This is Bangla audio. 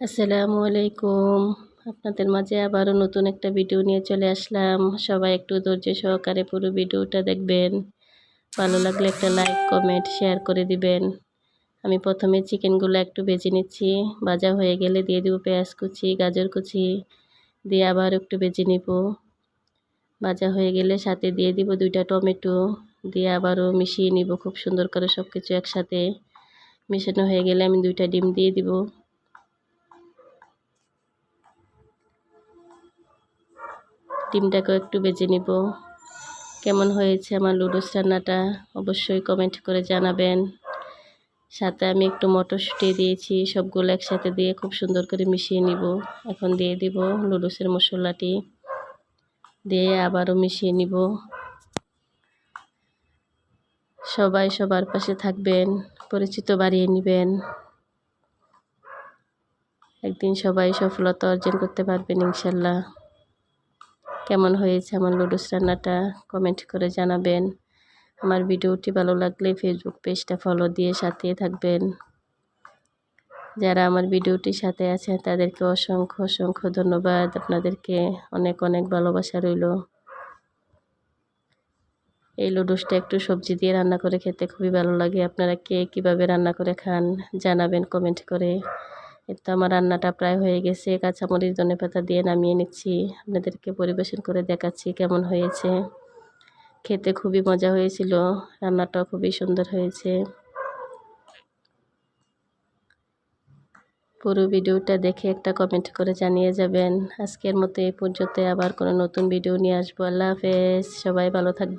আসসালামু আলাইকুম। আপনাদের মাঝে আবারও নতুন একটা ভিডিও নিয়ে চলে আসলাম। সবাই একটু ধৈর্য সহকারে পুরো ভিডিওটা দেখবেন। ভালো লাগলে একটা লাইক, কমেন্ট, শেয়ার করে দিবেন। আমি প্রথমে চিকেনগুলো একটু ভেজে নিচ্ছি। ভাজা হয়ে গেলে দিয়ে দেবো পেঁয়াজ কুচি, গাজর কুচি, দিয়ে আবার একটু ভেজে নিব। ভাজা হয়ে গেলে সাথে দিয়ে দিব 2টা টমেটো, দিয়ে আবারও মিশিয়ে নিব খুব সুন্দর করে সব কিছু একসাথে। মিশানো হয়ে গেলে আমি 2টা ডিম দিয়ে দিব। ডিমটাকেও একটু ভেজে নিব। কেমন হয়েছে আমার লুডুস রান্নাটা অবশ্যই কমেন্ট করে জানাবেন। সাথে আমি একটু মটরশুঁটি দিয়েছি, সবগুলো একসাথে দিয়ে খুব সুন্দর করে মিশিয়ে নিব। এখন দিয়ে দিব লুডুসের মশলাটি, দিয়ে আবারও মিশিয়ে নিব। সবাই সবার পাশে থাকবেন, পরিচিত বাড়িয়ে নেবেন। একদিন সবাই সফলতা অর্জন করতে পারবেন ইনশাল্লাহ। কেমন হয়েছে আমার লুডুস রান্নাটা কমেন্ট করে জানাবেন। আমার ভিডিওটি ভালো লাগলে ফেসবুক পেজটা ফলো দিয়ে সাথে থাকবেন। যারা আমার ভিডিওটির সাথে আছেন তাদেরকে অসংখ্য অসংখ্য ধন্যবাদ। আপনাদেরকে অনেক অনেক ভালোবাসা রইল। এই লুডুসটা একটু সবজি দিয়ে রান্না করে খেতে খুবই ভালো লাগে। আপনারা কে কীভাবে রান্না করে খান জানাবেন কমেন্ট করে। তো আমার রান্নাটা প্রায় হয়ে গেছে। কাঁচামরিচ, ধনেপাতা দিয়ে নামিয়ে নিচ্ছি। আপনাদেরকে পরিবেশন করে দেখাচ্ছি কেমন হয়েছে। খেতে খুবই মজা হয়েছিল, রান্নাটাও খুবই সুন্দর হয়েছে। পুরো ভিডিওটা দেখে একটা কমেন্ট করে জানিয়ে যাবেন। আজকের মতো এই পর্যন্ত, আবার কোনো নতুন ভিডিও নিয়ে আসবো। আল্লাহ হাফেজ। সবাই ভালো থাকবেন।